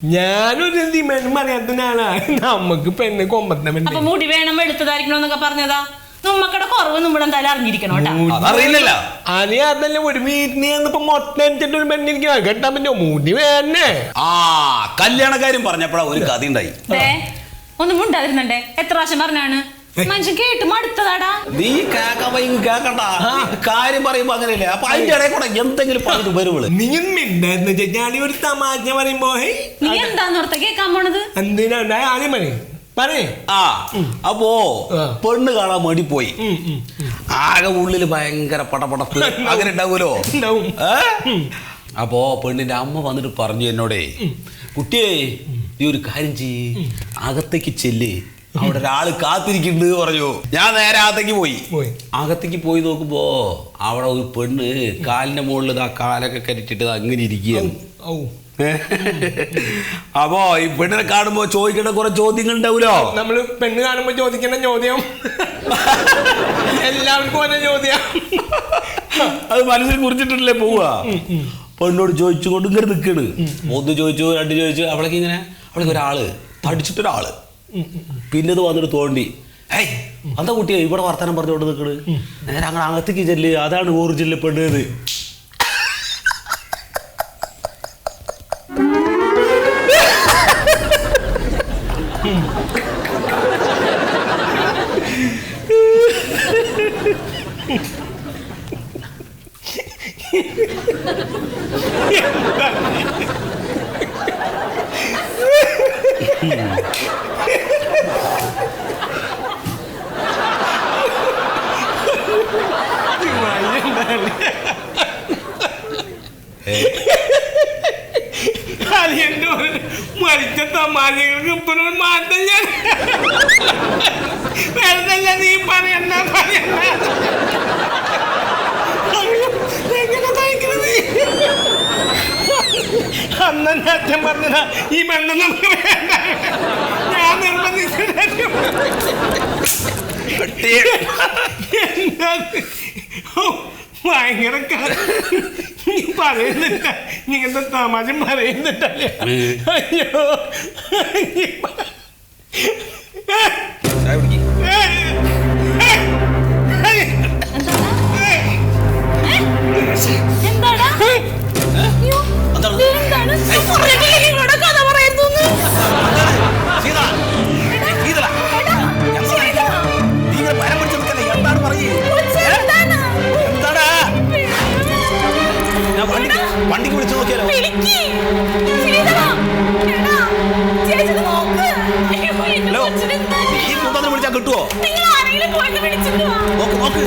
ഞാനൊരു ഡിമാൻഡ് പറയാത്തനാളാണ്. നമുക്ക് പെണ്ണ് കൊമ്പത്തെ അപ്പൊ മുടി വേണം എടുത്തതായിരിക്കണോന്നൊക്കെ പറഞ്ഞതാ. നമ്മക്കടെ കുറവ് നമ്മുടെ എന്തായാലും അറിഞ്ഞിരിക്കണം. അറിയില്ലല്ലോ. അനി അതല്ല ഒരു വീട്ടിൽ ചെന്നപ്പോ മൊത്തം എനിച്ചിട്ട് ഒരു പെണ്ണിരിക്കണം കേട്ടാ പറ്റോ മുടി വേണേ. ആ കല്യാണക്കാരും പറഞ്ഞപ്പോഴാ ഒരു കഥ ഉണ്ടായി. ഒന്നും മുണ്ടാതിരുന്നണ്ടേ. എത്ര പ്രാവശ്യം പറഞ്ഞാണ് മനുഷ്യൻ കേട്ട് മടുത്തതാടാ. നീ കേക്കണ്ട കാര്യം പറയുമ്പോ അങ്ങനെയല്ലേ. അപ്പൊ അതിന്റെ ഇടയിൽ കൂടെ എന്തെങ്കിലും പറഞ്ഞു വരുവള് നീ മിണ്ടായിരുന്നു ഞാൻ ഒരു തമാശ പറയുമ്പോ നീ എന്താന്നോർത്ത കേക്കാൻ പോണത്? എന്തിനാ ആദ്യം പറയേ. ആ അപ്പോ പെണ്ണ് കാണാൻ വേണ്ടി പോയി. ആകെ ഉള്ളില് ഭയങ്കര പടപടപ്പ് അങ്ങനെ ഉണ്ടാവൂലോ. അപ്പോ പെണ്ണിന്റെ അമ്മ വന്നിട്ട് പറഞ്ഞു എന്നോടേ, കുട്ടിയെ നീ ഒരു കാര്യം ചെയ്യ്, അകത്തേക്ക് ചെല്ല്, അവിടെ ഒരാള് കാത്തിരിക്കുന്നുണ്ട് പറഞ്ഞു. ഞാൻ നേരെ അകത്തേക്ക് പോയി. അകത്തേക്ക് പോയി നോക്കുമ്പോ അവിടെ ഒരു പെണ്ണ് കാലിന്റെ മുകളിൽ ആ കാലൊക്കെ കരച്ചിട്ട് അങ്ങനെ ഇരിക്കുകയാണ്. അപ്പോ ഈ പെണ്ണിനെ കാണുമ്പോ ചോദിക്കേണ്ട കുറെ ചോദ്യങ്ങൾ ഉണ്ടാവൂലോ. നമ്മള് പെണ്ണ് കാണുമ്പോ ചോദിക്കേണ്ട ചോദ്യം എല്ലാവർക്കും ഓരോ ചോദ്യം. അത് മനസ്സിൽ കുറിച്ചിട്ടില്ലേ പോവാ. പെണ്ണോട് ചോദിച്ചുകൊണ്ട് ഇങ്ങനെ നിൽക്കണ്. ഒന്ന് ചോദിച്ചു, രണ്ട് ചോദിച്ചു. അവളേക്ക് ഇങ്ങനെ അവളേക്ക് ഒരാള് തടിച്ചിട്ടൊരാള് പിന്നെ ഇത് വന്നിട്ട് തോണ്ടി, ഏയ് എന്താ കുട്ടിയെ ഇവിടെ വർത്താനം പറഞ്ഞുകൊണ്ട് നിൽക്കണ്, നേരെ അങ്ങനെ അകത്തേക്ക് ചെല്ല്, അതാണ് ഒറിജിനൽ പെണ്ണ്. മരിച്ച തമാശകൾക്ക് ഇപ്പോഴും മാറ്റം ഞാൻ വെറുതല്ല. നീ പറയണ്ട അന്നെ അച്ഛൻ പറഞ്ഞതാ ഈ മണ്ണ് നമുക്ക് വേണ്ട. ഞാൻ നിർബന്ധിച്ചു ഭയങ്കര നീ പറയുന്നില്ല, ഇങ്ങനത്തെ തമാശ പറയുന്നിട്ടല്ലേ. അയ്യോ വണ്ടിക്ക് വിളിച്ചു നോക്കിയാലോ? ഹലോ, ഈ കൂട്ടത്തിൽ വിളിച്ചാൽ കിട്ടുവോ? നോക്ക് നോക്ക്.